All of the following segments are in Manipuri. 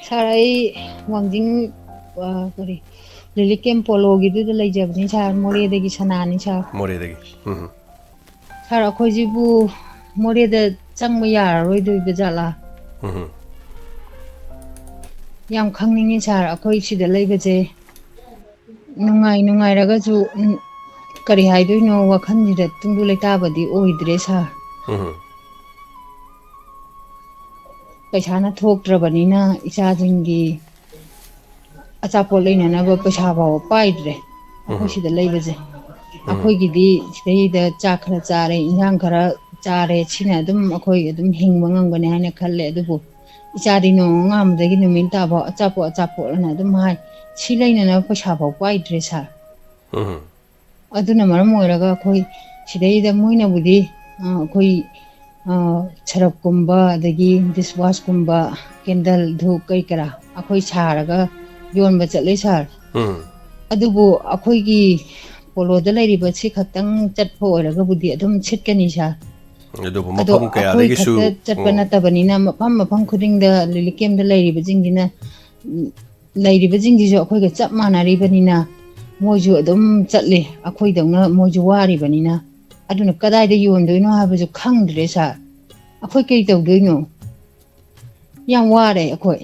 ꯁꯥꯔ ꯑꯩ ꯋꯥꯡꯖꯤꯡ ꯀꯔꯤ ꯂꯤꯂꯤꯛ ꯀꯦꯝ ꯄꯣꯂꯣꯒꯤꯗꯨꯗ ꯂꯩꯖꯕꯅꯤ ꯁꯥꯔ ꯃꯣꯔꯦꯗꯒꯤ ꯁꯅꯥꯅꯤ ꯁꯥꯔ ꯃꯣꯔꯦꯗꯒꯤ ꯁꯥꯔ ꯑꯩꯈꯣꯏꯁꯤꯕꯨ ꯃꯣꯔꯦꯗ ꯆꯪꯕ ꯌꯥꯔꯔꯣꯏꯗꯣꯏꯕ ꯖꯥꯠꯂꯥ ꯌꯥꯝ ꯈꯪꯅꯤꯡꯉꯤ ꯁꯥꯔ ꯑꯩꯈꯣꯏ ꯁꯤꯗ ꯂꯩꯕꯁꯦ ꯅꯨꯡꯉꯥꯏꯔꯒꯁꯨ ꯀꯔꯤ ꯍꯥꯏꯗꯣꯏꯅꯣ ꯋꯥꯈꯜꯁꯤꯗ ꯇꯨꯡꯗꯨ ꯂꯩꯇꯥꯕꯗꯤ ꯑꯣꯏꯗ꯭ꯔꯦ ꯁꯥꯔ ꯄꯩꯁꯥꯅ ꯊꯣꯛꯇ꯭ꯔꯕꯅꯤꯅ ꯏꯆꯥꯁꯤꯡꯒꯤ ꯑꯆꯥꯄꯣꯠ ꯂꯩꯅꯅꯕ ꯄꯩꯁꯥ ꯐꯥꯎꯕ ꯄꯥꯏꯗ꯭ꯔꯦ ꯑꯩꯈꯣꯏ ꯁꯤꯗ ꯂꯩꯕꯁꯦ ꯑꯩꯈꯣꯏꯒꯤꯗꯤ ꯁꯤꯗꯩꯗ ꯆꯥꯛ ꯈꯔ ꯆꯥꯔꯦ ꯏꯟꯁꯥꯡ ꯈꯔ ꯆꯥꯔꯦ ꯁꯤꯅ ꯑꯗꯨꯝ ꯑꯩꯈꯣꯏ ꯑꯗꯨꯝ ꯍꯤꯡꯕ ꯉꯝꯒꯅꯤ ꯍꯥꯏꯅ ꯈꯜꯂꯦ ꯑꯗꯨꯕꯨ ꯏꯆꯥꯗꯤ ꯅꯣꯡꯃ ꯉꯥꯝꯕꯗꯒꯤ ꯅꯨꯃꯤꯠ ꯇꯥꯐꯥꯎ ꯑꯆꯥꯄꯣꯠꯅ ꯑꯗꯨꯝ ꯍꯥꯏ ꯁꯤ ꯂꯩꯅꯅꯕ ꯄꯩꯁꯥ ꯐꯥꯎ ꯄꯥꯏꯗ꯭ꯔꯦ ꯁꯥꯔ ꯑꯗꯨꯅ ꯃꯔꯝ ꯑꯣꯏꯔꯒ ꯑꯩꯈꯣꯏ ꯁꯤꯗꯩꯗ ꯃꯣꯏꯅꯕꯨꯗꯤ ꯑꯩꯈꯣꯏ ꯁꯔꯞꯀꯨꯝꯕ ꯑꯗꯒꯤ ꯗꯤꯁꯋꯥꯁꯀꯨꯝꯕ ꯀꯦꯟꯗꯜ ꯙꯨꯞ ꯀꯩ ꯀꯔꯥ ꯑꯩꯈꯣꯏ ꯁꯥꯔꯒ ꯌꯣꯟꯕ ꯆꯠꯂꯦ ꯁꯥꯔ ꯑꯗꯨꯕꯨ ꯑꯩꯈꯣꯏꯒꯤ ꯄꯣꯂꯣꯗ ꯂꯩꯔꯤꯕ ꯁꯤ ꯈꯛꯇꯪ ꯆꯠꯄ ꯑꯣꯏꯔꯒꯕꯨꯗꯤ ꯑꯗꯨꯝ ꯁꯤꯠꯀꯅꯤ ꯁꯥꯔ ꯑꯗꯨꯕꯨ ꯑꯗꯣ ꯃꯐꯝ ꯑꯩꯈꯣꯏ ꯀꯌꯥꯗꯒꯤꯁꯨ ꯈꯛꯇ ꯆꯠꯄ ꯅꯠꯇꯕꯅꯤꯅ ꯃꯐꯝ ꯃꯐꯝ ꯈꯨꯗꯤꯡꯗ ꯂꯤꯂꯤꯛ ꯀꯦꯝꯗ ꯂꯩꯔꯤꯕꯁꯤꯡꯁꯤꯅ ꯂꯩꯔꯤꯕꯁꯤꯡꯁꯤꯁꯨ ꯑꯩꯈꯣꯏꯒ ꯆꯞ ꯃꯥꯟꯅꯔꯤꯕꯅꯤꯅ ꯃꯣꯏꯁꯨ ꯑꯗꯨꯝ ꯆꯠꯂꯤ ꯑꯩꯈꯣꯏꯗꯧꯅ ꯃꯣꯏꯁꯨ ꯋꯥꯔꯤꯕꯅꯤꯅ ꯑꯗꯨꯅ ꯀꯗꯥꯏꯗ ꯌꯣꯟꯗꯣꯏꯅꯣ ꯍꯥꯏꯕꯁꯨ ꯈꯪꯗ꯭ꯔꯦ ꯁꯥꯔ ꯑꯩꯈꯣꯏ ꯀꯩ ꯇꯧꯗꯣꯏꯅꯣ ꯌꯥꯝ ꯋꯥꯔꯦ ꯑꯩꯈꯣꯏ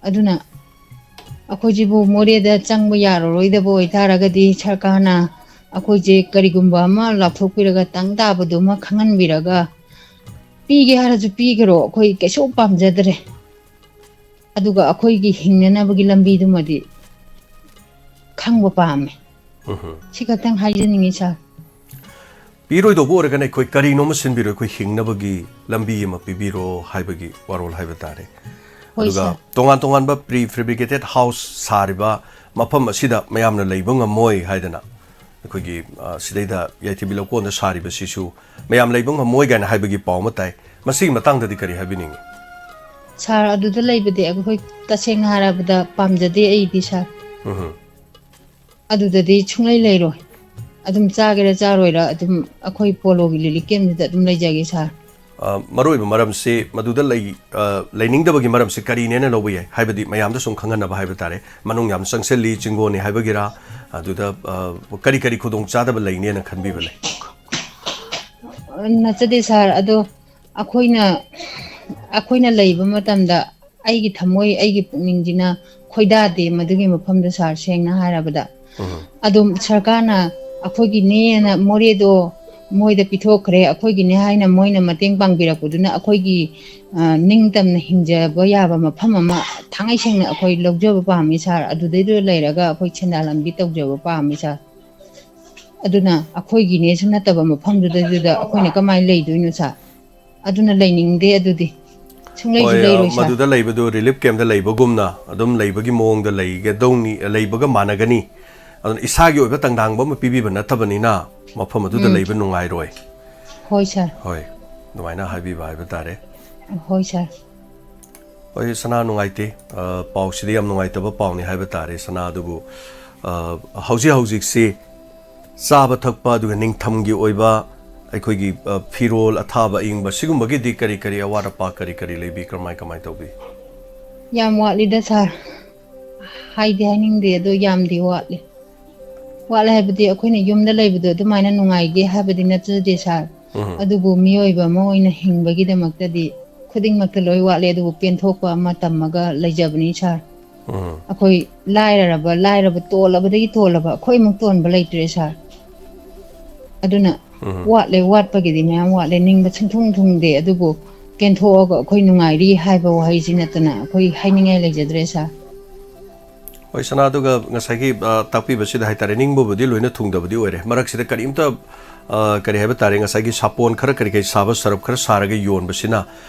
ꯑꯗꯨꯅ ꯑꯩꯈꯣꯏꯁꯤꯕꯨ ꯃꯣꯔꯦꯗ ꯆꯪꯕ ꯌꯥꯔꯔꯣꯏꯗꯕ ꯑꯣꯏꯇꯥꯔꯒꯗꯤ ꯁꯔꯀꯥꯔꯅ ꯑꯩꯈꯣꯏꯁꯦ ꯀꯔꯤꯒꯨꯝꯕ ꯑꯃ ꯂꯥꯞꯊꯣꯛꯄꯤꯔꯒ ꯇꯪ ꯇꯥꯕꯗꯨꯃ ꯈꯪꯍꯟꯕꯤꯔꯒ ꯄꯤꯒꯦ ꯍꯥꯏꯔꯁꯨ ꯄꯤꯈꯔꯣ ꯑꯩꯈꯣꯏ ꯀꯩꯁꯨ ꯄꯥꯝꯖꯗ꯭ꯔꯦ ꯑꯗꯨꯒ ꯑꯩꯈꯣꯏꯒꯤ ꯍꯤꯡꯅꯅꯕꯒꯤ ꯂꯝꯕꯤꯗꯨꯃꯗꯤ ꯈꯪꯕ ꯄꯥꯝꯃꯦ ꯁꯤ ꯈꯛꯇꯪ ꯍꯥꯏꯖꯅꯤꯡꯉꯤ ꯁꯥꯔ ꯄꯤꯔꯣꯏꯗꯧꯕ ꯑꯣꯏꯔꯒꯅ ꯑꯩꯈꯣꯏ ꯀꯔꯤꯅꯣꯃ ꯁꯤꯟꯕꯤꯔꯣ ꯑꯩꯈꯣꯏ ꯍꯤꯡꯅꯕꯒꯤ ꯂꯝꯕꯤ ꯑꯃ ꯄꯤꯕꯤꯔꯣ ꯍꯥꯏꯕꯒꯤ ꯋꯥꯔꯣꯜ ꯍꯥꯏꯕ ꯇꯥꯔꯦ ꯍꯣꯏ ꯑꯗꯨꯒ ꯁꯥꯔ ꯇꯣꯉꯥꯟ ꯇꯣꯉꯥꯟꯕ ꯄ꯭ꯔꯤ ꯐꯦꯕ꯭ꯔꯤꯀꯦꯇꯦꯠ ꯍꯥꯎꯁ ꯁꯥꯔꯤꯕ ꯃꯐꯝ ꯑꯁꯤꯗ ꯃꯌꯥꯝꯅ ꯂꯩꯕ ꯉꯝꯃꯣꯏ ꯍꯥꯏꯗꯅ ꯑꯩꯈꯣꯏꯒꯤ ꯁꯤꯗꯩꯗ ꯌꯥꯏꯊꯤꯕꯤ ꯂꯧꯀꯣꯟꯗ ꯁꯥꯔꯤꯕꯁꯤꯁꯨ ꯃꯌꯥꯝ ꯂꯩꯕ ꯉꯝꯃꯣꯏ ꯀꯥꯏꯅ ꯍꯥꯏꯕꯒꯤ ꯄꯥꯎ ꯑꯃ ꯇꯥꯏ ꯃꯁꯤꯒꯤ ꯃꯇꯥꯡꯗꯗꯤ ꯀꯔꯤ ꯍꯥꯏꯕꯤꯅꯤꯡꯉꯤ ꯁꯥꯔ ꯑꯗꯨꯗ ꯂꯩꯕꯗꯤ ꯑꯩꯈꯣꯏ ꯇꯁꯦꯡꯅ ꯍꯥꯏꯔꯕꯗ ꯄꯥꯝꯖꯗꯦ ꯑꯩꯗꯤ ꯁꯥꯔ ꯑꯗꯨꯗꯗꯤ ꯁꯨꯡꯂꯩ ꯂꯩꯔꯣꯏ ꯑꯗꯨꯝ ꯆꯥꯒꯦꯔꯥ ꯆꯥꯔꯣꯏꯔꯥ ꯑꯗꯨꯝ ꯑꯩꯈꯣꯏ ꯄꯣꯂꯣꯒꯤ ꯂꯤꯂꯤꯛ ꯀꯦꯝꯗꯨꯗ ꯑꯗꯨꯝ ꯂꯩꯖꯒꯦ ꯁꯥꯔ ꯃꯔꯨꯑꯣꯏꯕ ꯃꯔꯝꯁꯤ ꯃꯗꯨꯗ ꯂꯩꯅꯤꯡꯗꯕꯒꯤ ꯃꯔꯝꯁꯤ ꯀꯔꯤꯅꯦꯅ ꯂꯧꯕ ꯌꯥꯏ ꯍꯥꯏꯕꯗꯤ ꯃꯌꯥꯝꯗ ꯁꯨꯝ ꯈꯪꯍꯟꯅꯕ ꯍꯥꯏꯕ ꯇꯥꯔꯦ ꯃꯅꯨꯡ ꯌꯥꯝ ꯆꯪꯁꯤꯜꯂꯤ ꯆꯤꯡꯒꯣꯟꯅꯤ ꯍꯥꯏꯕꯒꯤꯔꯥ ꯑꯗꯨꯗ ꯀꯔꯤ ꯀꯔꯤ ꯈꯨꯗꯣꯡꯆꯥꯗꯕ ꯂꯩꯅꯦꯅ ꯈꯟꯕꯤꯕ ꯂꯩ ꯅꯠꯆꯗꯦ ꯁꯥꯔ ꯑꯗꯣ ꯑꯩꯈꯣꯏꯅ ꯂꯩꯕ ꯃꯇꯝꯗ ꯑꯩꯒꯤ ꯊꯃꯣꯏ ꯑꯩꯒꯤ ꯄꯨꯛꯅꯤꯡꯁꯤꯅ ꯈꯣꯏꯗꯥꯗꯦ ꯃꯗꯨꯒꯤ ꯃꯐꯝꯗ ꯁꯥꯔ ꯁꯦꯡꯅ ꯍꯥꯏꯔꯕꯗ ꯑꯗꯨꯝ ꯁꯔꯀꯥꯔꯅ ꯑꯩꯈꯣꯏꯒꯤꯅꯦꯅ ꯃꯣꯔꯦꯗꯣ ꯃꯣꯏꯗ ꯄꯤꯊꯣꯛꯈ꯭ꯔꯦ ꯑꯩꯈꯣꯏꯒꯤꯅꯦ ꯍꯥꯏꯅ ꯃꯣꯏꯅ ꯃꯇꯦꯡ ꯄꯥꯡꯕꯤꯔꯛꯄꯗꯨꯅ ꯑꯩꯈꯣꯏꯒꯤ ꯅꯤꯡꯇꯝꯅ ꯍꯤꯡꯖꯕ ꯌꯥꯕ ꯃꯐꯝ ꯑꯃ ꯊꯥꯡꯉꯩ ꯁꯦꯡꯅ ꯑꯩꯈꯣꯏ ꯂꯧꯖꯕ ꯄꯥꯝꯃꯤ ꯁꯥꯔ ꯑꯗꯨꯗꯩꯗꯨꯗ ꯂꯩꯔꯒ ꯑꯩꯈꯣꯏ ꯁꯦꯟꯗꯥꯟ ꯂꯝꯕꯤ ꯇꯧꯖꯕ ꯄꯥꯝꯃꯤ ꯁꯥꯔ ꯑꯗꯨꯅ ꯑꯩꯈꯣꯏꯒꯤꯅꯦꯁꯨ ꯅꯠꯇꯕ ꯃꯐꯝꯗꯨꯗꯩꯗꯨꯗ ꯑꯩꯈꯣꯏꯅ ꯀꯃꯥꯏꯅ ꯂꯩꯗꯣꯏꯅꯣ ꯁꯥꯔ ꯑꯗꯨꯅ ꯂꯩꯅꯤꯡꯗꯦ ꯑꯗꯨꯗꯤ ꯁꯨꯡꯂꯩꯁꯨ ꯍꯣꯏ ꯂꯩꯔꯣꯏ ꯁꯥꯔ ꯃꯗꯨꯗ ꯂꯩꯕꯗꯨ ꯔꯤꯂꯤꯐ ꯀꯦꯝꯞꯇ ꯂꯩꯕꯒꯨꯝꯅ ꯑꯗꯨꯝ ꯂꯩꯕꯒꯤ ꯃꯑꯣꯡꯗ ꯂꯩꯒꯗꯧꯅꯤ ꯂꯩꯕꯒ ꯃꯥꯟꯅꯒꯅꯤ ꯑꯗꯨꯅ ꯏꯁꯥꯒꯤ ꯑꯣꯏꯕ ꯇꯪꯗꯥꯡꯕ ꯑꯃ ꯄꯤꯕꯤꯕ ꯅꯠꯇꯕꯅꯤꯅ ꯃꯐꯝ ꯑꯗꯨꯗ ꯂꯩꯕ ꯅꯨꯡꯉꯥꯏꯔꯣꯏ ꯍꯣꯏ ꯁꯥꯔ ꯍꯣꯏ ꯑꯗꯨꯃꯥꯏꯅ ꯍꯥꯏꯕꯤꯕ ꯍꯥꯏꯕ ꯇꯥꯔꯦ ꯍꯣꯏ ꯁꯥꯔ ꯍꯣꯏ ꯁꯅꯥ ꯅꯨꯡꯉꯥꯏꯇꯦ ꯄꯥꯎꯁꯤꯗꯤ ꯌꯥꯝ ꯅꯨꯡꯉꯥꯏꯇꯕ ꯄꯥꯎꯅꯤ ꯍꯥꯏꯕ ꯇꯥꯔꯦ ꯁꯅꯥ ꯑꯗꯨꯕꯨ ꯍꯧꯖꯤꯛꯁꯤ ꯆꯥꯕ ꯊꯛꯄ ꯑꯗꯨꯒ ꯅꯤꯡꯊꯝꯒꯤ ꯑꯣꯏꯕ ꯑꯩꯈꯣꯏꯒꯤ ꯐꯤꯔꯣꯜ ꯑꯊꯥꯕ ꯑꯏꯪꯕ ꯁꯤꯒꯨꯝꯕꯒꯤꯗꯤ ꯀꯔꯤ ꯀꯔꯤ ꯑꯋꯥꯠ ꯑꯄꯥ ꯀꯔꯤ ꯀꯔꯤ ꯂꯩꯕꯤ ꯀꯃꯥꯏ ꯇꯧꯕꯤ ꯌꯥꯝ ꯋꯥꯠꯂꯤꯗ ꯁꯥꯔ ꯍꯥꯏꯗꯤ ꯍꯥꯏꯅꯤꯡꯗꯦ ꯑꯗꯣ ꯌꯥꯝꯗꯤ ꯋꯥꯠꯂꯤ ꯍꯥꯏꯕꯗꯤ ꯑꯩꯈꯣꯏꯅ ꯌꯨꯝꯗ ꯂꯩꯕꯗꯣ ꯑꯗꯨꯃꯥꯏꯅ ꯅꯨꯡꯉꯥꯏꯒꯦ ꯍꯥꯏꯕꯗꯤ ꯅꯠꯆꯗꯦ ꯁꯥꯔ ꯑꯗꯨꯕꯨ ꯃꯤꯑꯣꯏꯕ ꯑꯃ ꯑꯣꯏꯅ ꯍꯤꯡꯕꯒꯤꯗꯃꯛꯇꯗꯤ ꯈꯨꯗꯤꯡꯃꯛꯇ ꯂꯣꯏ ꯋꯥꯠꯂꯦ ꯑꯗꯨꯕꯨ ꯄꯦꯟꯊꯣꯛꯄ ꯑꯃ ꯇꯝꯃꯒ ꯂꯩꯖꯕꯅꯤ ꯁꯥꯔ ꯑꯩꯈꯣꯏ ꯂꯥꯏꯔꯕ ꯇꯣꯜꯂꯕꯗꯒꯤ ꯇꯣꯜꯂꯕ ꯑꯩꯈꯣꯏꯃꯨꯛ ꯇꯣꯟꯕ ꯂꯩꯇ꯭ꯔꯦ ꯁꯥꯔ ꯑꯗꯨꯅ ꯋꯥꯠꯄꯒꯤꯗꯤ ꯃꯌꯥꯝ ꯋꯥꯠꯂꯦ ꯅꯤꯡꯕ ꯁꯨꯡꯊꯨꯡ ꯊꯨꯡꯗꯦ ꯑꯗꯨꯕꯨ ꯄꯦꯟꯊꯣꯛꯑꯒ ꯑꯩꯈꯣꯏ ꯅꯨꯡꯉꯥꯏꯔꯤ ꯍꯥꯏꯕ ꯋꯥꯍꯩꯁꯤ ꯅꯠꯇꯅ ꯑꯩꯈꯣꯏ ꯍꯥꯏꯅꯤꯡꯉꯥꯏ ꯂꯩꯖꯗ꯭ꯔꯦ ꯁꯥꯔ ꯍꯣꯏ ꯁꯅꯥ ꯑꯗꯨꯒ ꯉꯁꯥꯏꯒꯤ ꯇꯥꯛꯄꯤꯕꯁꯤꯗ ꯍꯥꯏꯇꯥꯔꯦ ꯅꯤꯡꯕꯕꯨꯗꯤ ꯂꯣꯏꯅ ꯊꯨꯡꯗꯕꯗꯤ ꯑꯣꯏꯔꯦ ꯃꯔꯛꯁꯤꯗ ꯀꯔꯤꯝꯇ ꯀꯔꯤ ꯍꯥꯏꯕ ꯇꯥꯔꯦ ꯉꯁꯥꯏꯒꯤ ꯁꯥꯄꯣꯟ ꯈꯔ ꯀꯔꯤ ꯁꯥꯕ ꯁꯔꯞ ꯈꯔ ꯁꯥꯔꯒ ꯌꯣꯟꯕꯁꯤꯅ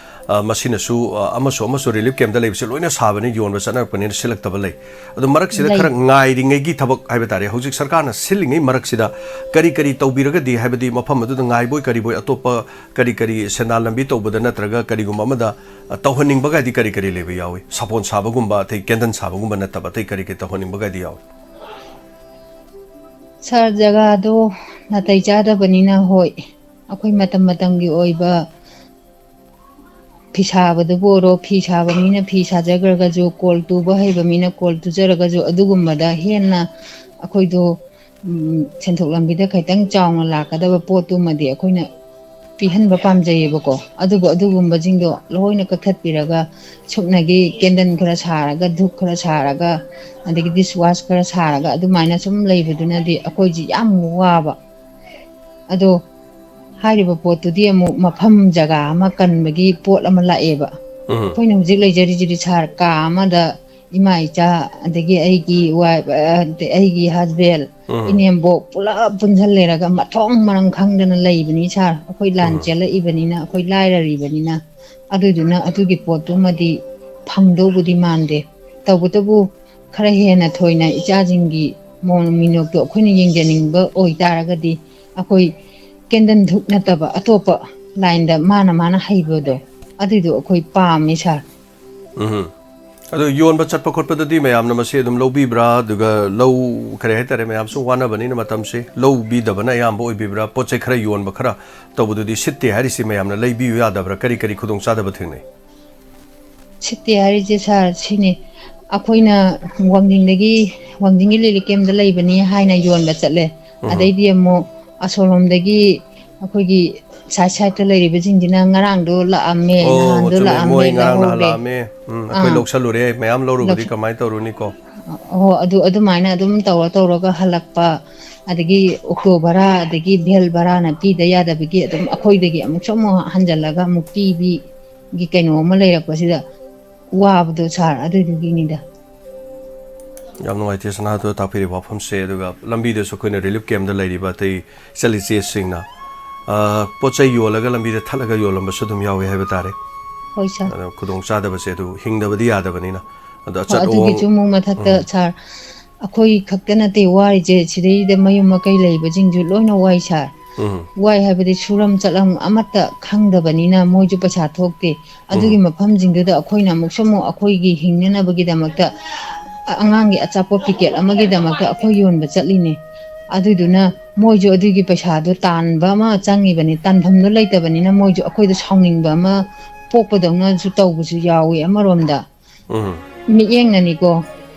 ꯃꯁꯤꯅꯁꯨ ꯑꯃꯁꯨ ꯔꯤꯂꯤꯐ ꯀꯦꯝꯞꯇ ꯂꯩꯕꯁꯤ ꯂꯣꯏꯅ ꯁꯥꯕꯅꯤ ꯌꯣꯟꯕ ꯆꯠꯅꯔꯛꯄꯅꯤꯅ ꯁꯤꯜꯂꯛꯇꯕ ꯂꯩ ꯑꯗꯣ ꯃꯔꯛꯁꯤꯗ ꯂꯩ ꯈꯔ ꯉꯥꯏꯔꯤꯉꯩꯒꯤ ꯊꯕꯛ ꯍꯥꯏꯕ ꯇꯥꯔꯦ ꯍꯧꯖꯤꯛ ꯁꯔꯀꯥꯔꯅ ꯁꯤꯜꯂꯤꯉꯩ ꯃꯔꯛꯁꯤꯗ ꯀꯔꯤ ꯀꯔꯤ ꯇꯧꯕꯤꯔꯒꯗꯤ ꯍꯥꯏꯕꯗꯤ ꯃꯐꯝ ꯑꯗꯨꯗ ꯉꯥꯏꯕꯣꯏ ꯀꯔꯤꯕꯣꯏ ꯑꯇꯣꯞꯄ ꯀꯔꯤ ꯁꯦꯟꯗꯥꯟ ꯂꯝꯕꯤ ꯇꯧꯕꯗ ꯅꯠꯇ꯭ꯔꯒ ꯀꯔꯤꯒꯨꯝꯕ ꯑꯃꯗ ꯇꯧꯍꯟꯅꯤꯡꯕꯒꯗꯤ ꯀꯔꯤ ꯂꯩꯕ ꯌꯥꯎꯏ ꯁꯥꯄꯣꯟ ꯁꯥꯕꯒꯨꯝꯕ ꯑꯇꯩ ꯀꯦꯟꯗꯟ ꯁꯥꯕꯒꯨꯝꯕ ꯅꯠꯇꯕ ꯑꯇꯩ ꯀꯔꯤ ꯇꯧꯍꯟꯅꯤꯡꯕꯒꯗꯤ ꯌꯥꯎꯏ ꯁꯥꯔ ꯖꯒꯥꯗꯣ ꯅꯥꯇꯩ ꯆꯥꯗꯕꯅꯤꯅ ꯍꯣꯏ ꯑꯩꯈꯣꯏ ꯃꯇꯝ ꯃꯇꯝꯒꯤ ꯑꯣꯏꯕ ꯐꯤ ꯁꯥꯕꯗꯕꯨ ꯑꯣꯏꯔꯣ ꯐꯤ ꯁꯥꯕ ꯃꯤꯅ ꯐꯤ ꯁꯥꯖꯈ꯭ꯔꯒꯁꯨ ꯀꯣꯜ ꯇꯨꯕ ꯍꯩꯕ ꯃꯤꯅ ꯀꯣꯜ ꯇꯨꯖꯔꯒꯁꯨ ꯑꯗꯨꯒꯨꯝꯕꯗ ꯍꯦꯟꯅ ꯑꯩꯈꯣꯏꯗꯣ ꯁꯦꯟꯊꯣꯛ ꯂꯝꯕꯤꯗ ꯈꯤꯇꯪ ꯆꯥꯎꯅ ꯂꯥꯛꯀꯗꯕ ꯄꯣꯠꯇꯨꯃꯗꯤ ꯑꯩꯈꯣꯏꯅ ꯄꯤꯍꯟꯕ ꯄꯥꯝꯖꯩꯌꯦꯕꯀꯣ ꯑꯗꯨꯕꯨ ꯑꯗꯨꯒꯨꯝꯕꯁꯤꯡꯗꯣ ꯂꯣꯏꯅ ꯀꯛꯊꯠꯄꯤꯔꯒ ꯁꯨꯞꯅꯒꯤ ꯀꯦꯟꯗꯜ ꯈꯔ ꯁꯥꯔꯒ ꯙꯨꯞ ꯈꯔ ꯁꯥꯔꯒ ꯑꯗꯒꯤ ꯗꯤꯁꯋꯥꯁ ꯈꯔ ꯁꯥꯔꯒ ꯑꯗꯨꯃꯥꯏꯅ ꯁꯨꯝ ꯂꯩꯕꯗꯨꯅꯗꯤ ꯑꯩꯈꯣꯏꯁꯤ ꯌꯥꯝ ꯋꯥꯕ ꯑꯗꯣ ꯍꯥꯏꯔꯤꯕ ꯄꯣꯠꯇꯨꯗꯤ ꯑꯃꯨꯛ ꯃꯐꯝ ꯖꯒꯥ ꯑꯃ ꯀꯟꯕꯒꯤ ꯄꯣꯠ ꯑꯃ ꯂꯥꯛꯑꯦꯕ ꯑꯩꯈꯣꯏꯅ ꯍꯧꯖꯤꯛ ꯂꯩꯖꯔꯤꯁꯤꯗꯤ ꯁꯥꯔ ꯀꯥ ꯑꯃꯗ ꯏꯃꯥ ꯏꯆꯥ ꯑꯗꯒꯤ ꯑꯩꯒꯤ ꯑꯩꯒꯤ ꯍꯁꯕꯦꯟ ꯏꯅꯦꯝꯕꯣꯛ ꯄꯨꯂꯞ ꯄꯨꯟꯁꯤꯜꯂꯔꯒ ꯃꯊꯣꯡ ꯃꯔꯝ ꯈꯪꯗꯅ ꯂꯩꯕꯅꯤ ꯁꯥꯔ ꯑꯩꯈꯣꯏ ꯂꯥꯟ ꯆꯦꯜꯂꯛꯏꯕꯅꯤꯅ ꯑꯩꯈꯣꯏ ꯂꯥꯏꯔꯔꯤꯕꯅꯤꯅ ꯑꯗꯨꯗꯨꯅ ꯑꯗꯨꯒꯤ ꯄꯣꯠꯇꯨꯃꯗꯤ ꯐꯪꯗꯧꯕꯗꯤ ꯃꯥꯟꯗꯦ ꯇꯧꯕꯇꯕꯨ ꯈꯔ ꯍꯦꯟꯅ ꯊꯣꯏꯅ ꯏꯆꯥꯁꯤꯡꯒꯤ ꯃꯑꯣꯡ ꯃꯤꯅꯣꯛꯇꯣ ꯑꯩꯈꯣꯏꯅ ꯌꯦꯡꯖꯅꯤꯡꯕ ꯑꯣꯏꯇꯥꯔꯒꯗꯤ ꯑꯩꯈꯣꯏ ꯀꯦꯟꯗꯟ ꯙꯨꯛ ꯅꯠꯇꯕ ꯑꯇꯣꯞꯄ ꯂꯥꯏꯟꯗ ꯃꯥꯅ ꯃꯥꯅ ꯍꯩꯕꯗꯣ ꯑꯗꯨꯏꯗꯣ ꯑꯩꯈꯣꯏ ꯄꯥꯝꯃꯤ ꯁꯥꯔ ꯑꯗꯣ ꯌꯣꯟꯕ ꯆꯠꯄ ꯈꯣꯠꯄꯗꯗꯤ ꯃꯌꯥꯝꯅ ꯃꯁꯤ ꯑꯗꯨꯝ ꯂꯧꯕꯤꯕ꯭ꯔꯥ ꯑꯗꯨꯒ ꯂꯧ ꯀꯔꯤ ꯍꯥꯏꯇꯥꯔꯦ ꯃꯌꯥꯝꯁꯨ ꯋꯥꯅꯕꯅꯤꯅ ꯃꯇꯝꯁꯦ ꯂꯧꯕꯤꯗꯕꯅ ꯑꯌꯥꯝꯕ ꯑꯣꯏꯕꯤꯕ꯭ꯔꯥ ꯄꯣꯠ ꯆꯩ ꯈꯔ ꯌꯣꯟꯕ ꯈꯔ ꯇꯧꯕꯗꯨꯗꯤ ꯁꯤꯠꯇꯦ ꯍꯥꯏꯔꯤꯁꯤ ꯃꯌꯥꯝꯅ ꯂꯩꯕꯤꯌꯨ ꯌꯥꯗꯕ꯭ꯔꯥ ꯀꯔꯤ ꯀꯔꯤ ꯈꯨꯗꯣꯡꯆꯥꯗꯕ ꯊꯦꯡꯅꯩ ꯁꯤꯠꯇꯦ ꯍꯥꯏꯔꯤꯁꯦ ꯁꯥꯔ ꯁꯤꯅꯤ ꯑꯩꯈꯣꯏꯅ ꯋꯥꯡꯖꯤꯡꯒꯤ ꯂꯤꯂꯤ ꯀꯦꯝꯗ ꯂꯩꯕꯅꯤ ꯍꯥꯏꯅ ꯌꯣꯟꯕ ꯆꯠꯂꯦ ꯑꯗꯩꯗꯤ ꯑꯃꯨꯛ ꯑꯁꯣꯂꯣꯝꯗꯒꯤ ꯑꯩꯈꯣꯏꯒꯤ ꯁꯥꯏꯠ ꯁꯥꯏꯠꯇ ꯂꯩꯔꯤꯕꯁꯤꯡꯁꯤꯅ ꯉꯔꯥꯡꯗꯣ ꯂꯥꯛꯑꯝꯃꯦ ꯑꯣ ꯅꯍꯥꯟꯗꯣ ꯆꯨꯝꯃꯦ ꯂꯥꯛꯑꯝꯃꯦ ꯃꯣꯏ ꯉꯔꯥꯡ ꯅꯍꯥꯟ ꯂꯧꯍꯧꯔꯦ ꯂꯥꯛꯑꯝꯃꯦ ꯑꯩꯈꯣꯏ ꯂꯧꯁꯜꯂꯨꯔꯦ ꯃꯌꯥꯝ ꯂꯧꯔꯨꯕꯗꯤ ꯀꯃꯥꯏꯅ ꯇꯧꯔꯨꯅꯤꯀꯣ ꯍꯣ ꯑꯗꯨꯃꯥꯏꯅ ꯑꯗꯨꯝ ꯇꯧꯔꯒ ꯍꯜꯂꯛꯄ ꯑꯗꯒꯤ ꯑꯣꯛꯇꯣ ꯚꯔꯥ ꯑꯗꯒꯤ ꯚꯦꯜ ꯚꯔꯥꯅ ꯄꯤꯗ ꯌꯥꯗꯕꯒꯤ ꯑꯗꯨꯝ ꯑꯩꯈꯣꯏꯗꯒꯤ ꯑꯃꯨꯛꯁꯨ ꯑꯃꯨꯛ ꯍꯟꯖꯜꯂꯒ ꯑꯃꯨꯛ ꯄꯤꯕꯤꯒꯤ ꯀꯩꯅꯣ ꯑꯃ ꯂꯩꯔꯛꯄꯁꯤꯗ ꯋꯥꯕꯗꯣ ꯁꯥꯔ ꯑꯗꯨꯏꯗꯨꯒꯤꯅꯤꯗ ꯌꯥꯝ ꯅꯨꯡꯉꯥꯏꯇꯦ ꯁꯅꯥꯗꯣ ꯇꯥꯛꯄꯤꯔꯤꯕ ꯋꯥꯐꯝꯁꯦ ꯑꯗꯨꯒ ꯂꯝꯕꯤꯗꯁꯨ ꯑꯩꯈꯣꯏꯅ ꯔꯤꯂꯤꯐ ꯀꯦꯝꯗ ꯂꯩꯔꯤꯕ ꯑꯇꯩ ꯆꯠꯂꯤꯆꯦꯁꯤꯡꯅ ꯄꯣꯠ ꯆꯩ ꯌꯣꯜꯂꯒ ꯂꯝꯕꯤꯗ ꯊꯠꯂꯒ ꯌꯣꯜꯂꯝꯕꯁꯨ ꯑꯗꯨꯝ ꯌꯥꯎꯋꯦ ꯍꯥꯏꯕ ꯇꯥꯔꯦ ꯍꯣꯏ ꯁꯥꯔ ꯑꯗꯣ ꯈꯨꯗꯣꯡꯆꯥꯗꯕꯁꯦ ꯑꯗꯨ ꯍꯤꯡꯗꯕꯗꯤ ꯌꯥꯗꯕꯅꯤꯅ ꯑꯗꯣ ꯍꯣꯏ ꯑꯆꯠ ꯑꯋꯣꯡ ꯑꯗꯨꯒꯤꯁꯨ ꯑꯃꯨꯛ ꯃꯊꯛꯇ ꯁꯥꯔ ꯑꯩꯈꯣꯏ ꯈꯛꯇ ꯅꯠꯇꯦ ꯋꯥꯔꯤꯁꯦ ꯁꯤꯗꯩꯗ ꯃꯌꯨꯝ ꯃꯀꯩ ꯂꯩꯕꯁꯤꯡꯁꯨ ꯂꯣꯏꯅ ꯋꯥꯏ ꯁꯥꯔ ꯋꯥꯏ ꯍꯥꯏꯕꯗꯤ ꯁꯨꯔꯝ ꯆꯠꯂꯝ ꯑꯃꯠꯇ ꯈꯪꯗꯕꯅꯤꯅ ꯃꯣꯏꯁꯨ ꯄꯩꯁꯥ ꯊꯣꯛꯇꯦ ꯑꯗꯨꯒꯤ ꯃꯐꯝꯁꯤꯡꯗꯨꯗ ꯑꯩꯈꯣꯏꯅ ꯑꯃꯨꯛꯁꯨ ꯑꯃꯨꯛ ꯑꯩꯈꯣꯏꯒꯤ ꯍꯤꯡꯅꯅꯕꯒꯤꯗꯃꯛꯇ ꯑꯉꯥꯡꯒꯤ ꯑꯆꯥꯄꯣꯠ ꯄꯤꯀꯦꯠ ꯑꯃꯒꯤꯗꯃꯛꯇ ꯑꯩꯈꯣꯏ ꯌꯣꯟꯕ ꯆꯠꯂꯤꯅꯦ ꯑꯗꯨꯗꯨꯅ ꯃꯣꯏꯁꯨ ꯑꯗꯨꯒꯤ ꯄꯩꯁꯥꯗꯣ ꯇꯥꯟꯕ ꯑꯃ ꯆꯪꯉꯤꯕꯅꯤ ꯇꯥꯟꯐꯝꯗꯣ ꯂꯩꯇꯕꯅꯤ나 ꯃꯣꯏꯁꯨ ꯑꯩꯈꯣꯏꯗ ꯁꯥꯎꯅꯤꯡꯕ ꯑꯃ ꯄꯣꯛꯄꯗꯧꯅꯁꯨ ꯇꯧꯕꯁꯨ ꯌꯥꯎꯋꯤ ꯑꯃꯔꯣꯝꯗ ꯃꯤꯠꯌꯦꯡꯅꯅꯤꯀꯣ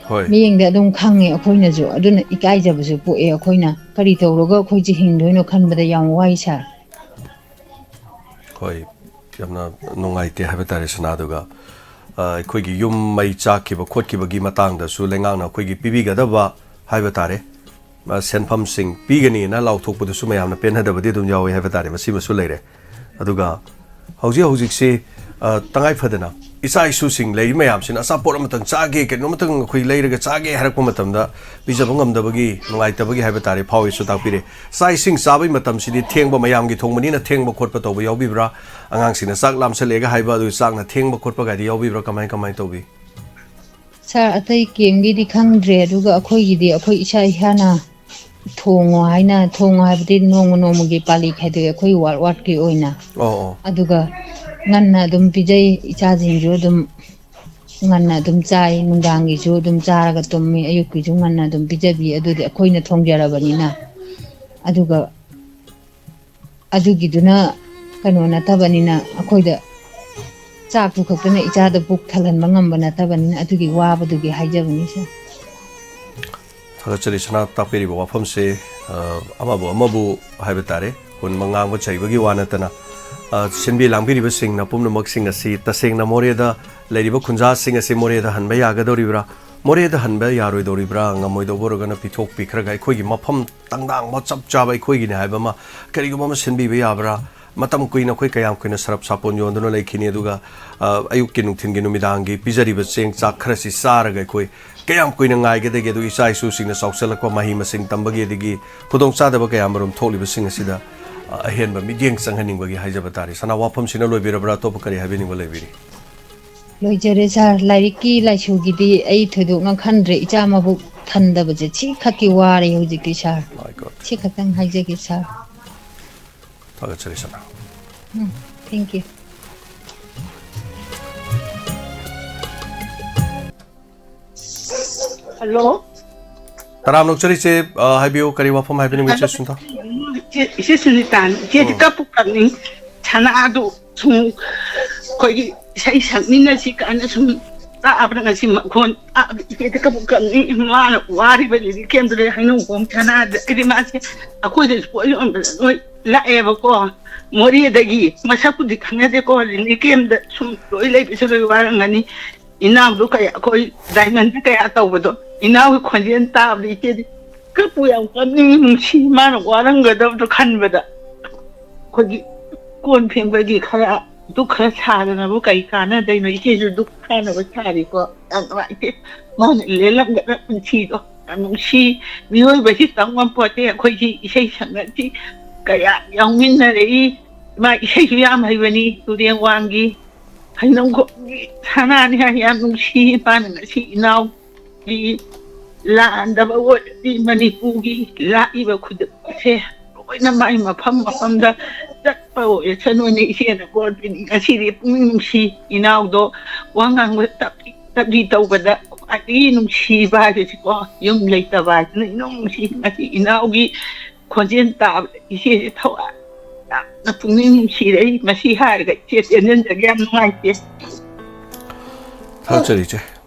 ꯍꯣꯏ ꯃꯤꯠꯌꯦꯡꯗ ꯑꯗꯨꯝ ꯈꯪꯉꯦ ꯑꯩꯈꯣꯏꯅꯁꯨ ꯑꯗꯨꯅ ꯏꯀꯥꯏꯖꯕꯁꯨ ꯄꯣꯛꯑꯦ ꯑꯩꯈꯣꯏꯅ ꯀꯔꯤ ꯇꯧꯔꯒ ꯑꯩꯈꯣꯏꯁꯦ ꯍꯤꯡꯗꯣꯏꯅꯣ ꯈꯟꯕꯗ ꯌꯥꯝ ꯋꯥꯏ ꯁꯥꯔ ꯍꯣꯏ ꯌꯥꯝꯅ ꯅꯨꯡꯉꯥꯏꯇꯦ ꯍꯥꯏꯕ ꯇꯥꯔꯦ ꯁꯅꯥꯗꯨꯒ ꯑꯩꯈꯣꯏꯒꯤ ꯌꯨꯝ ꯃꯩ ꯆꯥꯛꯈꯤꯕ ꯈꯣꯠꯈꯤꯕꯒꯤ ꯃꯇꯥꯡꯗꯁꯨ ꯂꯩꯉꯥꯛꯅ ꯑꯩꯈꯣꯏꯒꯤ ꯄꯤꯕꯤꯒꯗꯕ ꯍꯥꯏꯕ ꯇꯥꯔꯦ ꯁꯦꯟꯐꯝꯁꯤꯡ ꯄꯤꯒꯅꯤꯅ ꯂꯥꯎꯊꯣꯛꯄꯗꯨꯁꯨ ꯃꯌꯥꯝꯅ ꯄꯦꯟꯅꯗꯕꯗꯤ ꯑꯗꯨꯝ ꯌꯥꯎꯋꯦ ꯍꯥꯏꯕ ꯇꯥꯔꯦ ꯃꯁꯤꯃꯁꯨ ꯂꯩꯔꯦ ꯑꯗꯨꯒ ꯍꯧꯖꯤꯛꯁꯤ ꯇꯉꯥꯏ ꯐꯗꯅ ꯏꯆꯥ ꯏꯁꯨꯁꯤꯡ ꯂꯩꯔꯤ ꯃꯌꯥꯝꯁꯤꯅ ꯑꯆꯥꯄꯣꯠ ꯑꯃꯇꯪ ꯆꯥꯒꯦ ꯀꯩꯅꯣꯃꯇꯪ ꯑꯩꯈꯣꯏ ꯂꯩꯔꯒ ꯆꯥꯒꯦ ꯍꯥꯏꯔꯛꯄ ꯃꯇꯝꯗ ꯄꯤꯖꯕ ꯉꯝꯗꯕꯒꯤ ꯅꯨꯡꯉꯥꯏꯇꯕꯒꯤ ꯍꯥꯏꯕ ꯇꯥꯔꯦ ꯐꯥꯎꯏꯁꯨ ꯇꯥꯛꯄꯤꯔꯦ ꯆꯥꯛ ꯏꯁꯤꯡ ꯆꯥꯕꯒꯤ ꯃꯇꯝꯁꯤꯗꯤ ꯊꯦꯡꯕ ꯃꯌꯥꯝꯒꯤ ꯊꯣꯡꯕꯅꯤꯅ ꯊꯦꯡꯕ ꯈꯣꯠꯄ ꯇꯧꯕ ꯌꯥꯎꯕꯤꯕ꯭ꯔꯥ ꯑꯉꯥꯡꯁꯤꯡꯅ ꯆꯥꯛ ꯂꯥꯝꯁꯜꯂꯦꯒ ꯍꯥꯏꯕ ꯑꯗꯨ ꯆꯥꯛꯅ ꯊꯦꯡꯕ ꯈꯣꯠꯄꯒꯥꯏꯗꯤ ꯌꯥꯎꯕꯤꯕ꯭ꯔꯥ ꯀꯃꯥꯏ ꯇꯧꯕꯤ ꯁꯥꯔ ꯑꯇꯩ ꯀꯦꯝꯒꯤꯗꯤ ꯈꯪꯗ꯭ꯔꯦ ꯑꯗꯨꯒ ꯑꯩꯈꯣꯏꯒꯤꯗꯤ ꯑꯩꯈꯣꯏ ꯏꯁꯥꯅ ꯊꯣꯡꯉꯣ ꯍꯥꯏꯕꯗꯤ ꯅꯣꯡꯃ ꯅꯣꯡꯃꯒꯤ ꯄꯥꯜꯂꯤ ꯈꯥꯏꯗꯣꯛꯑꯦ ꯑꯩꯈꯣꯏ ꯋꯥꯔꯗꯀꯤ ꯑꯣꯏꯅ ꯑꯣ ꯑꯗꯨꯒ ꯉꯟꯅ ꯑꯗꯨꯝ ꯄꯤꯖꯩ ꯏꯆꯥꯁꯤꯡꯁꯨ ꯑꯗꯨꯝ ꯉꯟꯅ ꯑꯗꯨꯝ ꯆꯥꯏ ꯅꯨꯡꯗꯥꯡꯒꯤꯁꯨ ꯑꯗꯨꯝ ꯆꯥꯔꯒ ꯇꯨꯝꯃꯤ ꯑꯌꯨꯛꯀꯤꯁꯨ ꯉꯟꯅ ꯑꯗꯨꯝ ꯄꯤꯖꯕꯤ ꯑꯗꯨꯗꯤ ꯑꯩꯈꯣꯏꯅ ꯊꯣꯡꯖꯔꯕꯅꯤꯅ ꯑꯗꯨꯒ ꯑꯗꯨꯒꯤꯗꯨꯅ ꯀꯩꯅꯣ ꯅꯠꯇꯕꯅꯤꯅ ꯑꯩꯈꯣꯏꯗ ꯆꯥꯛꯇꯨ ꯈꯛꯇꯅ ꯏꯆꯥꯗ ꯄꯨꯛ ꯊꯜꯍꯟꯕ ꯉꯝꯕ ꯅꯠꯇꯕꯅꯤꯅ ꯑꯗꯨꯒꯤ ꯋꯥꯕꯗꯨꯒꯤ ꯍꯥꯏꯖꯕꯅꯤ ꯁꯥꯔ ꯊꯥꯒꯠꯆꯔꯤ ꯁꯅꯥ ꯇꯥꯛꯄꯤꯔꯤꯕ ꯋꯥꯐꯝꯁꯦ ꯑꯃꯕꯨ ꯍꯥꯏꯕ ꯇꯥꯔꯦ ꯍꯨꯟꯕ ꯉꯥꯡꯕ ꯆꯩꯕꯒꯤ ꯋꯥ ꯅꯠꯇꯅ ꯁꯤꯟꯕꯤ ꯂꯥꯡꯕꯤꯔꯤꯕꯁꯤꯡꯅ ꯄꯨꯝꯅꯃꯛꯁꯤꯡ ꯑꯁꯤ ꯇꯁꯦꯡꯅ ꯃꯣꯔꯦꯗ ꯂꯩꯔꯤꯕ ꯈꯨꯟꯖꯥꯁꯤꯡ ꯑꯁꯤ ꯃꯣꯔꯦꯗ ꯍꯟꯕ ꯌꯥꯒꯗꯧꯔꯤꯕ꯭ꯔꯥ ꯃꯣꯔꯦꯗ ꯍꯟꯕ ꯌꯥꯔꯣꯏꯗꯧꯔꯤꯕ꯭ꯔꯥ ꯉꯝꯃꯣꯏꯗꯧꯕ ꯑꯣꯏꯔꯒꯅ ꯄꯤꯊꯣꯛꯄꯤꯈ꯭ꯔꯒ ꯑꯩꯈꯣꯏꯒꯤ ꯃꯐꯝ ꯇꯪꯗꯥꯡꯕ ꯆꯞ ꯆꯥꯕ ꯑꯩꯈꯣꯏꯒꯤꯅꯤ ꯍꯥꯏꯕ ꯑꯃ ꯀꯔꯤꯒꯨꯝꯕ ꯑꯃ ꯁꯤꯟꯕꯤꯕ ꯌꯥꯕ꯭ꯔꯥ ꯃꯇꯝ ꯀꯨꯏꯅ ꯑꯩꯈꯣꯏ ꯀꯌꯥꯝ ꯀꯨꯏꯅ ꯁꯔꯞ ꯁꯥꯄꯣꯟ ꯌꯣꯟꯗꯨꯅ ꯂꯩꯈꯤꯅꯤ ꯑꯗꯨꯒ ꯑꯌꯨꯛꯀꯤ ꯅꯨꯡꯊꯤꯟꯒꯤ ꯅꯨꯃꯤꯗꯥꯡꯒꯤ ꯄꯤꯖꯔꯤꯕ ꯆꯦꯡ ꯆꯥꯛ ꯈꯔꯁꯤ ꯆꯥꯔꯒ ꯑꯩꯈꯣꯏ ꯀꯌꯥꯝ ꯀꯨꯏꯅ ꯉꯥꯏꯒꯗꯒꯦ ꯑꯗꯨꯒ ꯏꯆꯥ ꯏꯁꯨꯁꯤꯡꯅ ꯆꯥꯎꯁꯜꯂꯛꯄ ꯃꯍꯩ ꯃꯁꯤꯡ ꯇꯝꯕꯒꯤ ꯑꯗꯒꯤ ꯈꯨꯗꯣꯡꯆꯥꯗꯕ ꯀꯌꯥꯃꯔꯨꯝ ꯊꯣꯛꯂꯤꯕꯁꯤꯡ ꯑꯁꯤꯗ ꯑꯍꯦꯟꯕ ꯃꯤꯠꯌꯦꯡ ꯆꯪꯍꯟꯅꯤꯡꯕꯒꯤ ꯍꯥꯏꯖꯕ ꯇꯥꯔꯦ ꯁꯅꯥ ꯋꯥꯐꯝꯁꯤꯅ ꯂꯣꯏꯕꯤꯔꯕ꯭ꯔꯥ ꯑꯇꯣꯞꯄ ꯀꯔꯤ ꯍꯥꯏꯕꯤꯅꯤꯡꯕ ꯂꯩꯕꯤꯔꯤ ꯂꯣꯏꯖꯔꯦ ꯁꯥꯔ ꯂꯥꯏꯔꯤꯛꯀꯤ ꯂꯥꯏꯁꯨꯒꯤꯗꯤ ꯑꯩ ꯊꯣꯏꯗꯣꯛꯅ ꯈꯟꯗ꯭ꯔꯦ ꯏꯆꯥ ꯃꯕꯨꯛ ꯊꯟꯗꯕꯁꯦ ꯁꯤ ꯈꯛꯀꯤ ꯋꯥꯔꯦ ꯍꯧꯖꯤꯛꯇꯤ ꯁꯥꯔ ꯃꯥꯏ ꯒꯣꯗ ꯁꯤ ꯈꯛꯇꯪ ꯍꯥꯏꯖꯒꯦ ꯁꯥꯔ ꯊꯥꯒꯠꯆꯔꯤ ꯁꯅꯥ ꯊꯦꯡꯛ ꯌꯨ ꯍꯜꯂꯣ ꯇꯔꯥꯝ ꯅꯣꯛꯆꯔꯤꯁꯦ ꯍꯥꯏꯕꯤꯌꯨ ꯀꯔꯤ ꯋꯥꯐꯝ ꯍꯥꯏꯕꯤꯅꯤꯡꯕ ꯏꯆꯦ ꯁꯨꯟꯇꯥ ꯏꯆꯦ ꯁꯨꯅꯤꯇꯥ ꯏꯆꯦꯗꯤ ꯀꯞꯄꯨ ꯀꯞꯅꯤꯡ ꯁꯅꯥꯗꯨ ꯁꯨꯝ ꯑꯩꯈꯣꯏꯒꯤ Isai sakminasi kana sum taabra ngasi makhon ite kabu kamni mana wari bali kendre hainu kom kana idi masi aku de spoil on la eva ko mori dagi masaku dikhne de ko ni kem de sum toile bisoro warangani ina du kaya ko diamond kaya tawdo ina ko khonjen taabri ite kapu yang kamni nungsi mana waranga da khanbada ko kon phembagi khara दुख साधना वो कई काना दे नहीं के जो दुख खाना वो सारी को अनवाई के मान ले लग गया पंछी तो अनुशी विवल बची तंग पोते कोई की इसे संगति कया यंगिन रही मा इसे याम है बनी तुरियं वांगी हनों को थाना ने या अनुशी पान नसी नाव की ला अंदर वो दी मनी पूगी ला इब खुद से कोई माई मफम दा चटपा ये सनोनी इसे न कोर पिनी असीरी नुंसी इनाउदो वांगांग तबदी तौबदा आई नुंसी बाजे को युम लेतबा नुंसी मसी इनाउगी खोजेन ताब इसे थवा न पुंगी नुंसी रे मसी हारगा इसे तेनन जगयाम नुंगाइते थाचरीचे